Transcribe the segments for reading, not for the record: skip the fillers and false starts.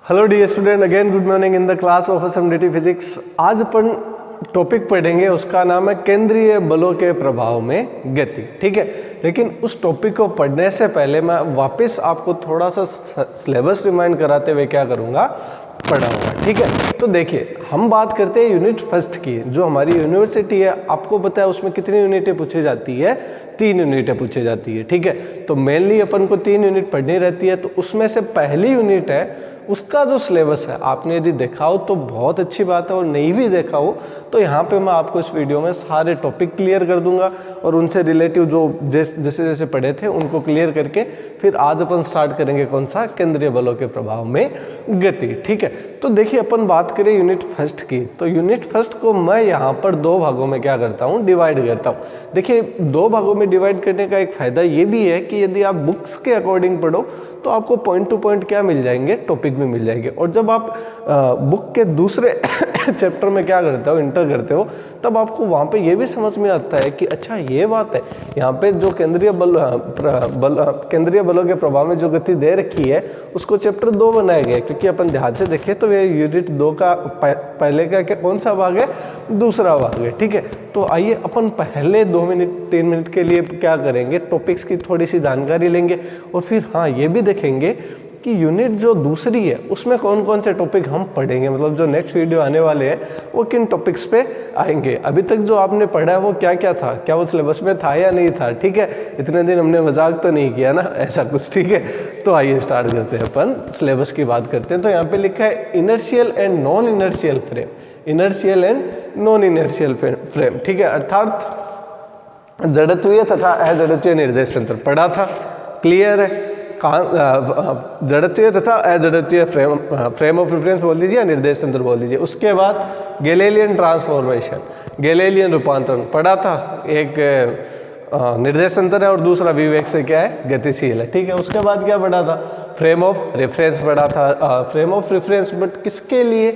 Hello dear student, again good morning in the class of असम्बलिटी physics. आज अपन topic पढ़ेंगे, उसका नाम है केंद्रीय बलों के प्रभाव में गति। ठीक है, लेकिन उस टॉपिक को पढ़ने से पहले मैं वापस आपको थोड़ा सा सिलेबस रिमाइंड कराते हुए क्या करूँगा, पढ़ाऊंगा। ठीक है, तो देखिए हम बात करते हैं यूनिट फर्स्ट की। जो हमारी यूनिवर्सिटी है, आपको पता है उसमें कितनी यूनिटें पूछी जाती है? 3 यूनिटें पूछी जाती है। ठीक है, तो मेनली अपन को 3 यूनिट पढ़नी रहती है। तो उसमें से पहली यूनिट है, उसका जो सिलेबस है आपने यदि देखा हो तो बहुत अच्छी बात है, और नहीं भी देखा हो तो यहाँ पे मैं आपको इस वीडियो में सारे टॉपिक क्लियर कर दूंगा और उनसे रिलेटिव जो जैसे जैसे पढ़े थे उनको क्लियर करके फिर आज अपन स्टार्ट करेंगे कौन सा, केंद्रीय बलों के प्रभाव में गति। ठीक है, तो देखिए अपन बात करें यूनिट फर्स्ट की, तो यूनिट फर्स्ट को मैं यहाँ पर 2 भागों में क्या करता हूँ, डिवाइड करता हूँ। देखिए 2 भागों में डिवाइड करने का एक फ़ायदा ये भी है कि यदि आप बुक्स के अकॉर्डिंग पढ़ो तो आपको पॉइंट टू पॉइंट क्या मिल जाएंगे, टॉपिक भी मिल जाएंगे। और जब आप बुक के दूसरे चैप्टर में क्या करते हो, इंटर करते हो, तब आपको वहाँ पे ये भी समझ में आता है कि अच्छा ये बात है, यहाँ पे जो केंद्रीय बलों के प्रभाव में जो गति दे रखी है उसको चैप्टर 2 बनाया गया है। क्योंकि अपन ध्यान से देखें तो ये यूनिट 2 का पहले का कौन सा भाग है, दूसरा भाग है। ठीक है, तो आइए अपन पहले 2 मिनट 3 मिनट के लिए क्या करेंगे, टॉपिक्स की थोड़ी सी जानकारी लेंगे और फिर हाँ ये भी देखेंगे कि यूनिट जो दूसरी है उसमें कौन कौन से टॉपिक हम पढ़ेंगे, मतलब जो नेक्स्ट वीडियो आने वाले हैं वो किन टॉपिक्स पे आएंगे। अभी तक जो आपने पढ़ा है वो क्या क्या था, क्या वो सिलेबस में था या नहीं था? ठीक है, इतने दिन हमने मजाक तो नहीं किया ना, ऐसा कुछ। ठीक है, तो आइए स्टार्ट करते हैं, अपन सिलेबस की बात करते हैं। तो यहाँ पे लिखा है inertial and non inertial frame, inertial and non inertial frame. ठीक है, अर्थात जड़त्वीय तथा अजड़त्वीय निर्देश तंत्र पढ़ा था, क्लियर है। जड़त्वीय तथा अजड़त्वीय फ्रेम ऑफ रेफरेंस बोल दीजिए, निर्देश तंत्र बोल दीजिए। उसके बाद गैलीलियन ट्रांसफॉर्मेशन, गैलीलियन रूपांतरण पढ़ा था। एक निर्देश तंत्र है और दूसरा विवेक से क्या है, गतिशील है। ठीक है, उसके बाद क्या पढ़ा था, फ्रेम ऑफ रेफरेंस पढ़ा था। फ्रेम ऑफ रेफरेंस बट किसके लिए,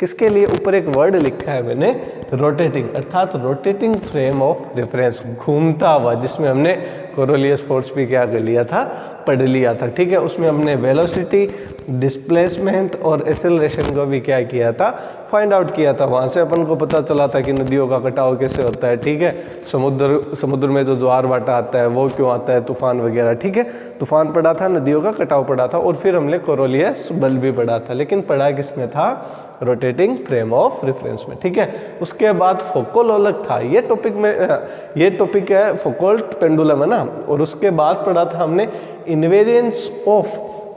किसके लिए? ऊपर एक वर्ड लिखा है मैंने, रोटेटिंग, अर्थात रोटेटिंग फ्रेम ऑफ रेफरेंस, घूमता हुआ, जिसमें हमने कोरोलियस फोर्स भी क्या कर लिया था, पढ़ लिया था। ठीक है, उसमें हमने वेलोसिटी, डिस्प्लेसमेंट और एक्सेलरेशन को भी क्या किया था, फाइंड आउट किया था। वहाँ से अपन को पता चला था कि नदियों का कटाव कैसे होता है। ठीक है, समुद्र में जो ज्वार भाटा आता है वो क्यों आता है, तूफान वगैरह। ठीक है, तूफान पढ़ा था, नदियों का कटाव पढ़ा था, और फिर हमने कोरोलियस बल भी पढ़ा था। लेकिन पढ़ा किसमें था, रोटेटिंग फ्रेम ऑफ रेफरेंस में। ठीक है, उसके बाद फोकल लोलक था, ये टॉपिक में ये टॉपिक है फोकल्ट पेंडुलम है ना। और उसके बाद पढ़ा था हमने invariance of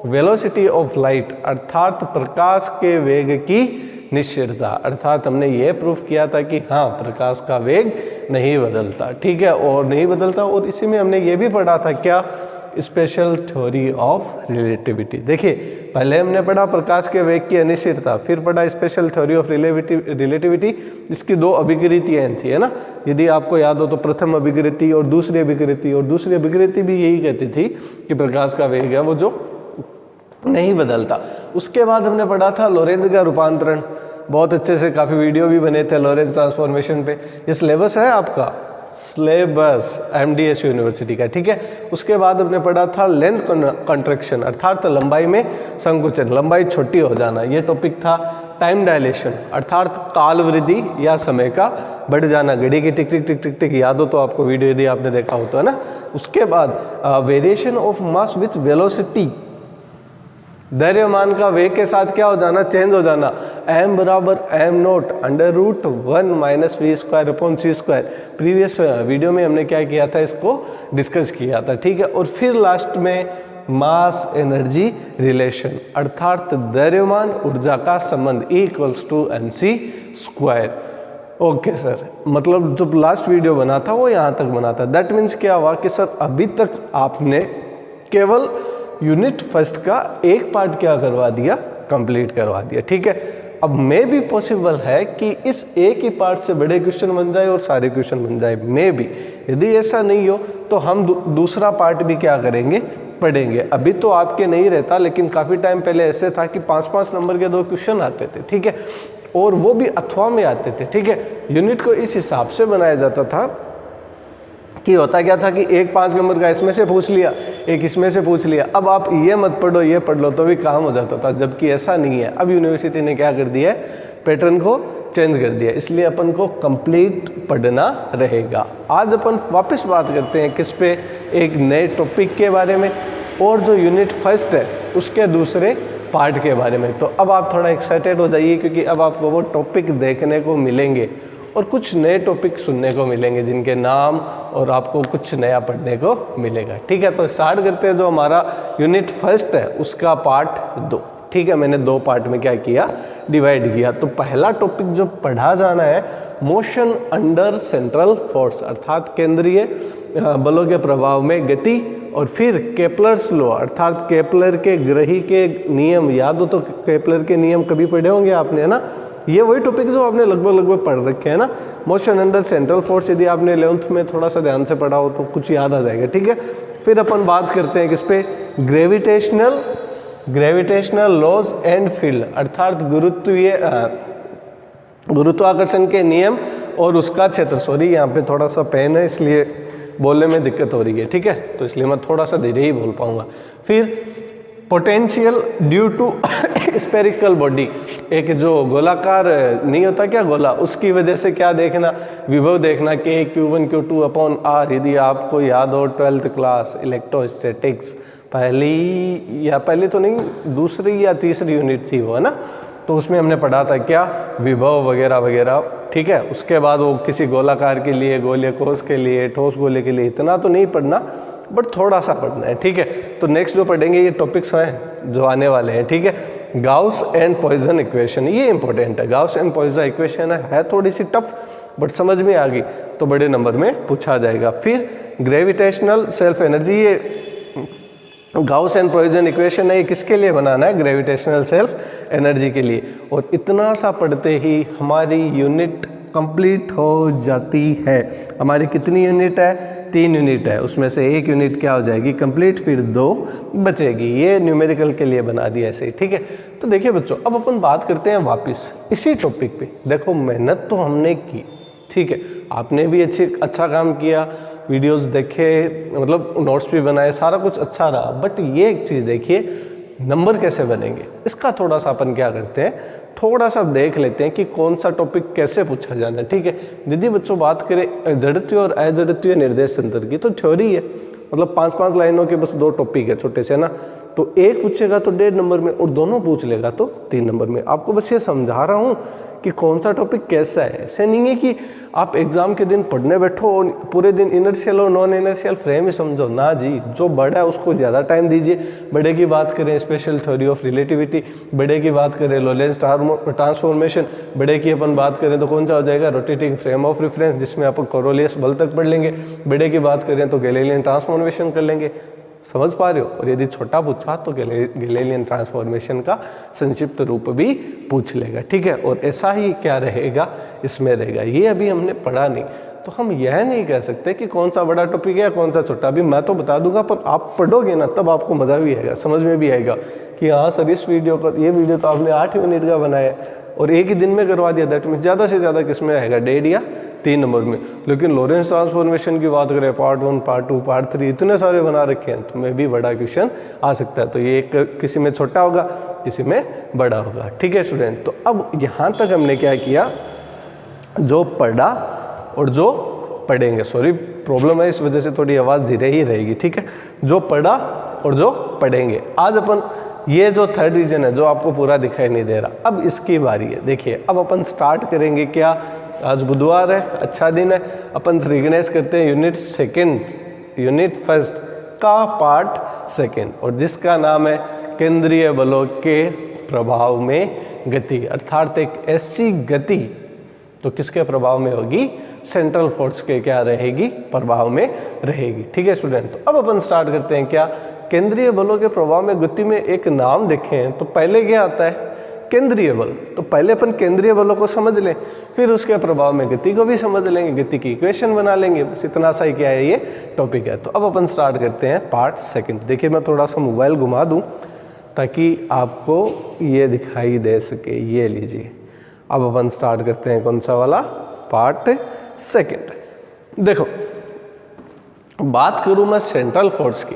velocity of light, अर्थात प्रकाश के वेग की निश्चितता। अर्थात हमने ये प्रूफ किया था कि हाँ प्रकाश का वेग नहीं बदलता। ठीक है, और नहीं बदलता। और इसी में हमने ये भी पढ़ा था क्या, स्पेशल थ्योरी ऑफ रिलेटिविटी। देखिए पहले हमने पढ़ा प्रकाश के वेग की अनिश्चितता, फिर पढ़ा स्पेशल थ्योरी ऑफ रिलेटिविटी, जिसकी 2 अभिकृतियाँ थी, है ना। यदि आपको याद हो तो प्रथम अभिकृति और दूसरी अभिकृति, और दूसरी अभिकृति भी यही कहती थी कि प्रकाश का वेग है वो जो नहीं बदलता। उसके बाद हमने पढ़ा था लोरेंज का रूपांतरण, बहुत अच्छे से काफ़ी वीडियो भी बने थे लोरेंज ट्रांसफॉर्मेशन पे। ये सिलेबस है आपका, सिलेबस MDSU यूनिवर्सिटी का। ठीक है, उसके बाद हमने पढ़ा था लेंथ कंट्रैक्शन, अर्थात लंबाई में संकुचन, लंबाई छोटी हो जाना, ये टॉपिक था। टाइम डायलेशन, अर्थात काल वृद्धि या समय का बढ़ जाना, घड़ी की टिक टिक टिक टिक टिक, याद हो तो आपको वीडियो यदि आपने देखा हो तो, है ना। उसके बाद variation of mass with velocity, द्रव्यमान का वेग के साथ क्या हो जाना, चेंज हो जाना। m बराबर m0 √1 - v²/c²। प्रीवियस वीडियो में हमने क्या किया था, इसको डिस्कस किया था। ठीक है, और फिर लास्ट में मास एनर्जी रिलेशन, अर्थात द्रव्यमान ऊर्जा का संबंध E = mc²। ओके सर, मतलब जो लास्ट वीडियो बना था वो यहाँ तक बना था। दैट मीन्स क्या हुआ कि सर अभी तक आपने केवल यूनिट फर्स्ट का एक पार्ट क्या करवा दिया, कंप्लीट करवा दिया। ठीक है, अब मे भी पॉसिबल है कि इस एक ही पार्ट से बड़े क्वेश्चन बन जाए और सारे क्वेश्चन बन जाए, मे भी। यदि ऐसा नहीं हो तो हम दूसरा पार्ट भी क्या करेंगे, पढ़ेंगे। अभी तो आपके नहीं रहता, लेकिन काफ़ी टाइम पहले ऐसे था कि 5-5 नंबर के 2 क्वेश्चन आते थे। ठीक है, और वो भी अथवा में आते थे। ठीक है, यूनिट को इस हिसाब से बनाया जाता था कि होता क्या था कि एक 5 नंबर का इसमें से पूछ लिया, एक इसमें से पूछ लिया, अब आप ये मत पढ़ो ये पढ़ लो तो भी काम हो जाता था, जबकि ऐसा नहीं है। अब यूनिवर्सिटी ने क्या कर दिया है, पैटर्न को चेंज कर दिया, इसलिए अपन को कंप्लीट पढ़ना रहेगा। आज अपन वापस बात करते हैं किस पे, एक नए टॉपिक के बारे में, और जो यूनिट फर्स्ट है उसके दूसरे पार्ट के बारे में। तो अब आप थोड़ा एक्साइटेड हो जाइए, क्योंकि अब आपको वो टॉपिक देखने को मिलेंगे और कुछ नए टॉपिक सुनने को मिलेंगे जिनके नाम, और आपको कुछ नया पढ़ने को मिलेगा। ठीक है, तो स्टार्ट करते हैं। जो हमारा यूनिट फर्स्ट है उसका पार्ट 2। ठीक है, मैंने 2 पार्ट में क्या किया, डिवाइड किया। तो पहला टॉपिक जो पढ़ा जाना है, मोशन अंडर सेंट्रल फोर्स, अर्थात केंद्रीय बलों के प्रभाव में गति, और फिर केपलर्स लॉ, अर्थात केपलर के ग्रही के नियम। याद हो तो केपलर के नियम कभी पढ़े होंगे आपने, है ना। ये वही टॉपिक जो आपने लगभग पढ़ रखे हैं ना, मोशन अंडर सेंट्रल फोर्स। यदि आपने 11th में थोड़ा सा ध्यान से पढ़ा हो तो कुछ याद आ जाएगा। ठीक है, फिर अपन बात करते हैं किस पे, ग्रेविटेशनल लॉज एंड फील्ड, अर्थात गुरुत्वाकर्षण के नियम और उसका क्षेत्र। सॉरी, यहाँ पे थोड़ा सा पेन है इसलिए बोलने में दिक्कत हो रही है। ठीक है, तो इसलिए मैं थोड़ा सा धीरे ही बोल पाऊंगा। फिर potential due to spherical body, एक जो गोलाकार नहीं होता क्या गोला, उसकी वजह से क्या देखना, विभव देखना कि Q1 Q2 अपॉन R। यदि आपको याद हो 12th क्लास इलेक्ट्रोस्टैटिक्स, पहली तो नहीं, दूसरी या तीसरी यूनिट थी वो, है ना। तो उसमें हमने पढ़ा था क्या, विभव वगैरह वगैरह। ठीक है, उसके बाद वो किसी गोलाकार के लिए, गोलीय कोष के लिए, ठोस गोले के लिए, इतना तो नहीं पढ़ना बट थोड़ा सा पढ़ना है। ठीक है, तो नेक्स्ट जो पढ़ेंगे ये टॉपिक्स हैं जो आने वाले हैं। ठीक है, गाउस एंड पॉइजन इक्वेशन, ये इंपॉर्टेंट है। गाउस एंड पॉइजन इक्वेशन है थोड़ी सी टफ, बट समझ में आ गई तो बड़े नंबर में पूछा जाएगा। फिर ग्रेविटेशनल सेल्फ एनर्जी, ये गाउस एंड पॉइजन इक्वेशन है, ये किसके लिए बनाना है, ग्रेविटेशनल सेल्फ एनर्जी के लिए। और इतना सा पढ़ते ही हमारी यूनिट कंप्लीट हो जाती है। हमारी कितनी यूनिट है, 3 यूनिट है, उसमें से 1 यूनिट क्या हो जाएगी कंप्लीट, फिर 2 बचेगी। ये न्यूमेरिकल के लिए बना दिया ऐसे ही। ठीक है, तो देखिए बच्चों, अब अपन बात करते हैं वापस इसी टॉपिक पे। देखो मेहनत तो हमने की, ठीक है, आपने भी अच्छा काम किया, वीडियोस देखे, मतलब नोट्स भी बनाए, सारा कुछ अच्छा रहा। बट ये एक चीज़ देखिए, नंबर कैसे बनेंगे, इसका थोड़ा सा अपन क्या करते हैं, थोड़ा सा देख लेते हैं कि कौन सा टॉपिक कैसे पूछा जाना है। ठीक है, यदि बच्चों बात करें जड़त्वीय और अजड़त्वीय निर्देश तंत्र की, तो थ्योरी है, मतलब 5-5 लाइनों के बस 2 टॉपिक है छोटे से ना। तो एक पूछेगा तो 1.5 नंबर में, और दोनों पूछ लेगा तो 3 नंबर में। आपको बस ये समझा रहा हूँ कि कौन सा टॉपिक कैसा है। ऐसे नहीं है कि आप एग्जाम के दिन पढ़ने बैठो और पूरे दिन इनर्शियल और नॉन इनर्शियल फ्रेम ही समझो ना जी। जो बड़ा है उसको ज़्यादा टाइम दीजिए। बड़े की बात करें स्पेशल थ्योरी ऑफ रिलेटिविटी, बड़े की बात करें लोरेंट्ज ट्रांसफॉर्मेशन, बड़े की अपन बात करें तो कौन सा हो जाएगा, रोटेटिंग फ्रेम ऑफ रेफरेंस, जिसमें अपन कोरोलियस बल तक पढ़ लेंगे। बड़े की बात करें तो गैलीलियन ट्रांसफॉर्मेशन कर लेंगे। समझ पा रहे हो। और यदि छोटा पूछा तो गैलीलियन ट्रांसफॉर्मेशन का संक्षिप्त रूप भी पूछ लेगा। ठीक है, और ऐसा ही क्या रहेगा इसमें रहेगा। ये अभी हमने पढ़ा नहीं, तो हम यह नहीं कह सकते कि कौन सा बड़ा टॉपिक है कौन सा छोटा। अभी मैं तो बता दूंगा, पर आप पढ़ोगे ना तब आपको मज़ा भी आएगा, समझ में भी आएगा कि हाँ सर इस वीडियो पर, ये वीडियो तो आपने 8 मिनट का बनाया और एक ही दिन में करवा दिया। दैट मीन ज़्यादा से ज़्यादा किस में आएगा, 1.5 या 3 नंबर में। लेकिन लोरेंट्ज ट्रांसफॉर्मेशन की बात करें, पार्ट 1, पार्ट 2, पार्ट 3 इतने सारे बना रखे हैं, तो में भी बड़ा क्वेश्चन आ सकता है। तो ये एक किसी में छोटा होगा, किसी में बड़ा होगा। ठीक है स्टूडेंट, तो अब यहाँ तक हमने क्या किया, जो पढ़ा और जो पढ़ेंगे। सॉरी प्रॉब्लम है, इस वजह से थोड़ी आवाज़ धीरे ही रहेगी। ठीक है, जो पढ़ा और जो पढ़ेंगे। आज अपन ये जो थर्ड रीजन है जो आपको पूरा दिखाई नहीं दे रहा, अब इसकी बारी है। देखिए अब अपन स्टार्ट करेंगे क्या, आज बुधवार है, अच्छा दिन है। अपन श्री गणेश करते हैं यूनिट फर्स्ट का पार्ट 2, और जिसका नाम है केंद्रीय बलों के प्रभाव में गति। अर्थात एक ऐसी गति तो किसके प्रभाव में होगी, सेंट्रल फोर्स के क्या रहेगी, प्रभाव में रहेगी। ठीक है स्टूडेंट, तो अब अपन स्टार्ट करते हैं क्या, केंद्रीय बलों के प्रभाव में गति में एक नाम देखें तो पहले क्या आता है, केंद्रीय बल। तो पहले अपन केंद्रीय बलों को समझ लें, फिर उसके प्रभाव में गति को भी समझ लेंगे, गति की इक्वेशन बना लेंगे। बस इतना सा ही क्या है, ये टॉपिक है। तो अब अपन स्टार्ट करते हैं पार्ट 2। देखिए मैं थोड़ा सा मोबाइल घुमा दूँ ताकि आपको ये दिखाई दे सके। ये लीजिए, अब अपन स्टार्ट करते हैं कौन सा वाला, पार्ट 2। देखो बात करूं मैं सेंट्रल फोर्स की,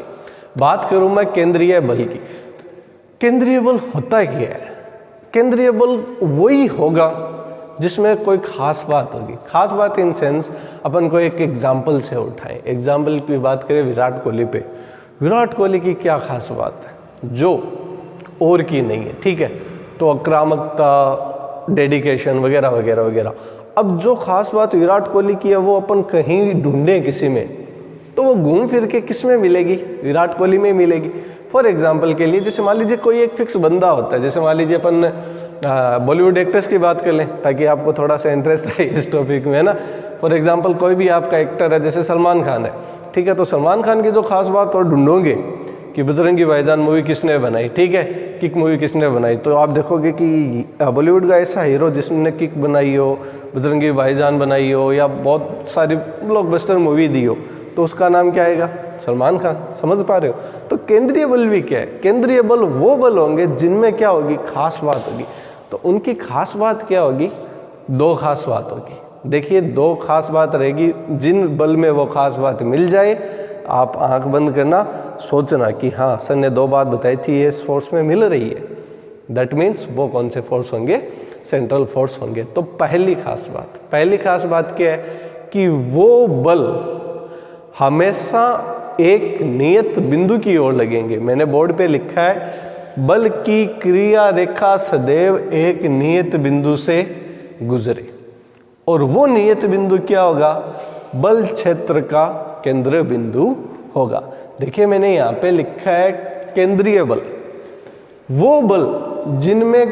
बात करूं मैं केंद्रीय बल की। केंद्रीय बल होता क्या है? केंद्रीय बल वही होगा जिसमें कोई खास बात होगी। खास बात इन सेंस अपन को एक एग्जाम्पल से उठाएं। एग्जाम्पल की बात करें विराट कोहली पे। विराट कोहली की क्या खास बात है जो और की नहीं है? ठीक है, तो आक्रामकता, डेडिकेशन वगैरह वगैरह वगैरह। अब जो खास बात विराट कोहली की है वो अपन कहीं ढूंढें किसी में, तो वो घूम फिर के किस में मिलेगी? विराट कोहली में मिलेगी। फॉर एग्जाम्पल के लिए जैसे मान लीजिए कोई एक फिक्स बंदा होता है, जैसे मान लीजिए अपन बॉलीवुड एक्टर्स की बात कर लें ताकि आपको थोड़ा सा इंटरेस्ट आए इस टॉपिक में, है ना। फॉर एग्जाम्पल कोई भी आपका एक्टर है, जैसे सलमान खान है, ठीक है, तो सलमान खान की जो खास बात और ढूंढोगे कि बजरंगी भाईजान मूवी किसने बनाई, ठीक है, किक मूवी किसने बनाई, तो आप देखोगे कि बॉलीवुड का ऐसा हीरो जिसने किक बनाई हो, बजरंगी भाईजान बनाई हो या बहुत सारी ब्लॉकबस्टर मूवी दी हो, तो उसका नाम क्या आएगा? सलमान खान। समझ पा रहे हो? तो केंद्रीय बल भी क्या है? केंद्रीय बल वो बल होंगे जिनमें क्या होगी? खास बात होगी। तो उनकी खास बात क्या होगी? दो खास बात होगी। देखिए, दो खास बात रहेगी। जिन बल में वो खास बात मिल जाए, आप आंख बंद करना, सोचना कि हाँ सर ने दो बात बताई थी, ये इस फोर्स में मिल रही है। दैट मीन्स वो कौन से फोर्स होंगे? सेंट्रल फोर्स होंगे। तो पहली खास बात क्या है कि वो बल हमेशा एक नियत बिंदु की ओर लगेंगे। मैंने बोर्ड पे लिखा है, बल की क्रिया रेखा सदैव एक नियत बिंदु से गुजरे। और वो नियत बिंदु क्या होगा? बल क्षेत्र का केंद्र बिंदु होगा। देखिए, मैंने यहाँ पे लिखा है केंद्रीय बल, वो बल जिनमें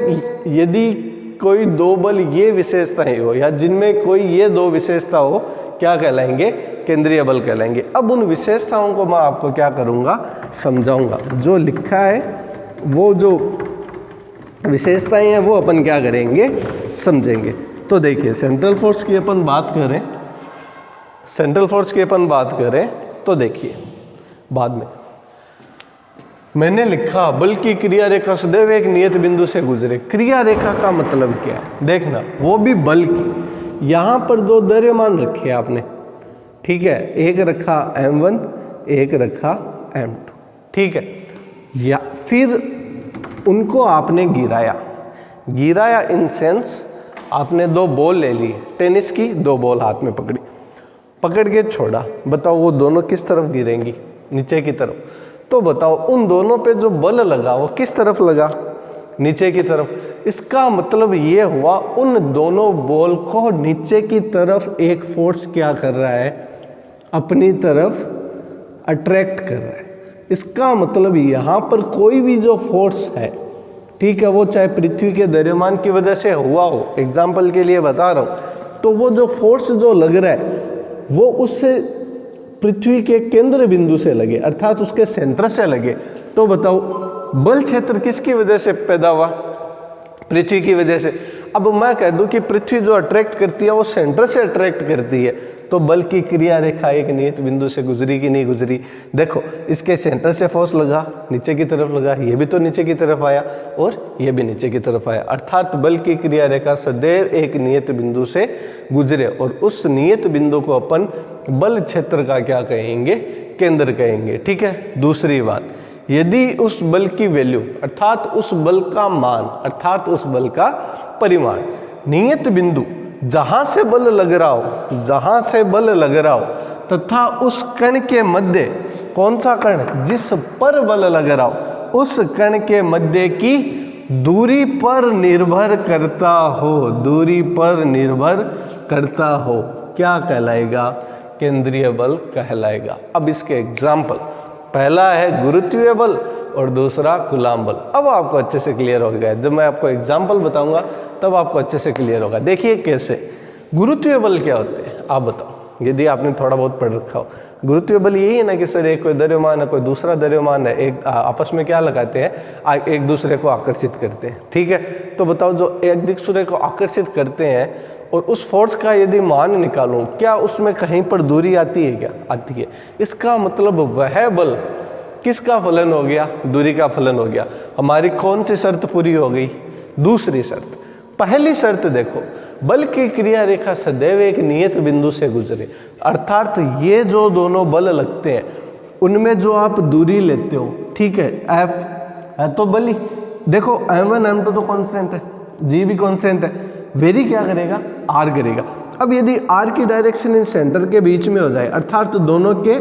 यदि कोई दो बल ये विशेषताएं हो या जिनमें कोई ये दो विशेषता हो, क्या कहलाएंगे? केंद्रीय बल कहलाएंगे। अब उन विशेषताओं को मैं आपको क्या करूँगा? समझाऊंगा। जो लिखा है वो जो विशेषताएं हैं वो अपन क्या करेंगे? समझेंगे। तो देखिए, सेंट्रल फोर्स की अपन बात करें, तो देखिए बाद में मैंने लिखा बल की क्रिया रेखा सदैव एक नियत बिंदु से गुजरे। क्रिया रेखा का मतलब क्या है? देखना, वो भी बल की। यहाँ पर दो द्रव्यमान रखे आपने, ठीक है, एक रखा m1, एक रखा m2, ठीक है। या फिर उनको आपने गिराया इन सेंस आपने दो बॉल ले ली, टेनिस की दो बॉल हाथ में पकड़ के छोड़ा। बताओ वो दोनों किस तरफ गिरेंगी? नीचे की तरफ। तो बताओ उन दोनों पे जो बल लगा वो किस तरफ लगा? नीचे की तरफ। इसका मतलब ये हुआ उन दोनों बॉल को नीचे की तरफ एक फोर्स क्या कर रहा है? अपनी तरफ अट्रैक्ट कर रहा है। इसका मतलब यहाँ पर कोई भी जो फोर्स है, ठीक है, वो चाहे पृथ्वी के द्रव्यमान की वजह से हुआ हो, एग्जाम्पल के लिए बता रहा हूँ, तो वो जो फोर्स जो लग रहा है वो उससे पृथ्वी के केंद्र बिंदु से लगे, अर्थात उसके सेंटर से लगे। तो बताओ बल क्षेत्र किसकी वजह से पैदा हुआ? पृथ्वी की वजह से। अब मैं कह दूं कि पृथ्वी जो अट्रैक्ट करती है वो सेंटर से अट्रैक्ट करती है, तो बल की क्रिया रेखा एक नियत बिंदु से गुजरी कि नहीं गुजरी? देखो, इसके सेंटर से फोर्स लगा, नीचे की तरफ लगा, ये भी तो नीचे की तरफ आया और ये भी नीचे की तरफ आया, अर्थात बल की क्रिया रेखा सदैव एक नियत बिंदु से गुजरे। और उस नियत बिंदु को अपन बल क्षेत्र का क्या कहेंगे? केंद्र कहेंगे, ठीक है। दूसरी बात, यदि उस बल की वैल्यू अर्थात उस बल का मान अर्थात उस बल का परिमाण नियत बिंदु जहां से बल लग रहा हो तथा उस कण के मध्य, कौन सा कण? जिस पर बल लग रहा हो उस कण के मध्य की दूरी पर निर्भर करता हो, क्या कहलाएगा? केंद्रीय बल कहलाएगा। अब इसके एग्जाम्पल, पहला है गुरुत्वीय बल और दूसरा कूलॉम बल। अब आपको अच्छे से क्लियर हो गया। जब मैं आपको एग्जाम्पल बताऊंगा तब आपको अच्छे से क्लियर होगा। देखिए कैसे। गुरुत्वीय बल क्या होते हैं आप बताओ, यदि आपने थोड़ा बहुत पढ़ रखा हो। गुरुत्वीय बल यही है ना कि सर एक कोई द्रव्यमान है, कोई दूसरा द्रव्यमान है, एक आपस में क्या लगाते हैं? एक दूसरे को आकर्षित करते हैं, ठीक है। तो बताओ जो एक दूसरे को आकर्षित करते हैं और उस फोर्स का यदि मान निकालूं, क्या उसमें कहीं पर दूरी आती है? क्या आती है? इसका मतलब वह बल किसका फलन हो गया? दूरी का फलन हो गया। हमारी कौन सी शर्त पूरी हो गई? दूसरी शर्त। पहली शर्त देखो, बल की क्रिया रेखा सदैव एक नियत बिंदु से गुजरे, अर्थात ये जो दोनों बल लगते हैं उनमें जो आप दूरी लेते हो, ठीक है, F है तो बल ही, देखो M1 M2 तो कांस्टेंट है, G भी कांस्टेंट है, वेरी क्या करेगा, R करेगा। अब यदि R की डायरेक्शन इन सेंटर के बीच में हो जाए, अर्थात दोनों के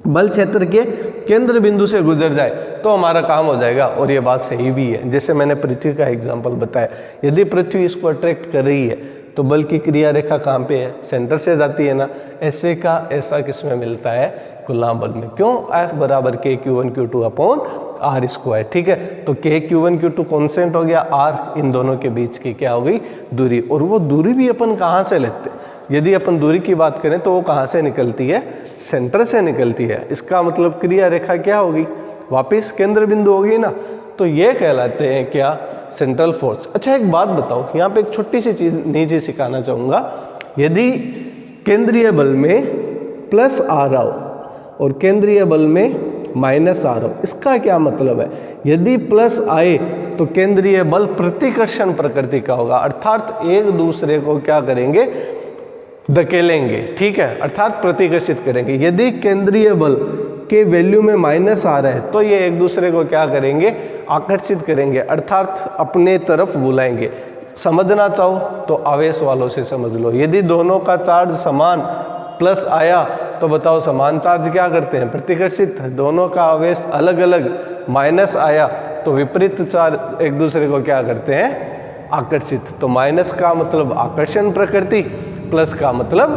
बल क्षेत्र के केंद्र बिंदु से गुजर जाए तो हमारा काम हो जाएगा, और ये बात सही भी है। जैसे मैंने पृथ्वी का एग्जांपल बताया, यदि पृथ्वी इसको अट्रैक्ट कर रही है तो बल की क्रिया रेखा कहाँ पे है, सेंटर से जाती है ना, ऐसे का ऐसा किसमें मिलता है, कूलाम बल में। क्यों, F बराबर K Q1 Q2 upon R square, ठीक है। तो K Q1 Q2 कॉन्स्टेंट हो गया, R इन दोनों के बीच की क्या हो गई, दूरी, और वो दूरी भी अपन कहाँ से लेते हैं, यदि अपन दूरी की बात करें तो वो कहाँ से निकलती है, सेंटर से निकलती है। इसका मतलब क्रिया रेखा क्या होगी, वापिस केंद्र बिंदु होगी ना, तो ये कहलाते हैं क्या, सेंट्रल फोर्स। अच्छा एक बात बताओ, यहाँ पे एक छोटी सी चीज नीचे सिखाना चाहूँगा, यदि केंद्रीय बल में प्लस आ रहा हो और केंद्रीय बल में माइनस आ रहा हो, इसका क्या मतलब है, यदि प्लस आए तो केंद्रीय बल प्रतिकर्षण प्रकृति का होगा, अर्थात एक दूसरे को क्या करेंगे, धकेलेंगे, ठीक है, अर्थात प्रतिकर्षित करेंगे। यदि केंद्रीय बल के वैल्यू में माइनस आ रहा है तो ये एक दूसरे को क्या करेंगे, आकर्षित करेंगे, अर्थात अपने तरफ बुलाएंगे। समझना चाहो तो आवेश वालों से समझ लो, यदि दोनों का चार्ज समान प्लस आया तो बताओ समान चार्ज क्या करते हैं, प्रतिकर्षित, दोनों का आवेश अलग अलग माइनस आया तो विपरीत चार्ज एक दूसरे को क्या करते हैं, आकर्षित। तो माइनस का मतलब आकर्षण प्रकृति, प्लस का मतलब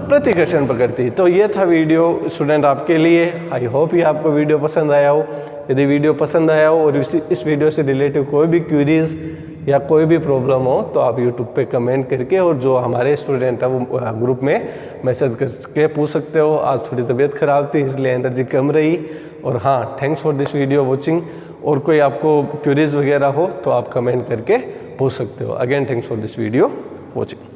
प्रतिकर्षण प्रकृति। तो ये था वीडियो स्टूडेंट आपके लिए। आई होप ये आपको वीडियो पसंद आया हो। यदि वीडियो पसंद आया हो और इस वीडियो से रिलेटिव कोई भी क्वेरीज या कोई भी प्रॉब्लम हो तो आप यूट्यूब पे कमेंट करके, और जो हमारे स्टूडेंट है वो ग्रुप में मैसेज करके पूछ सकते हो। आज थोड़ी तबीयत खराब थी इसलिए एनर्जी कम रही। और हाँ, thanks for this video watching. और कोई आपको क्वेरीज वगैरह हो तो आप कमेंट करके पूछ सकते हो। Again thanks for this video watching.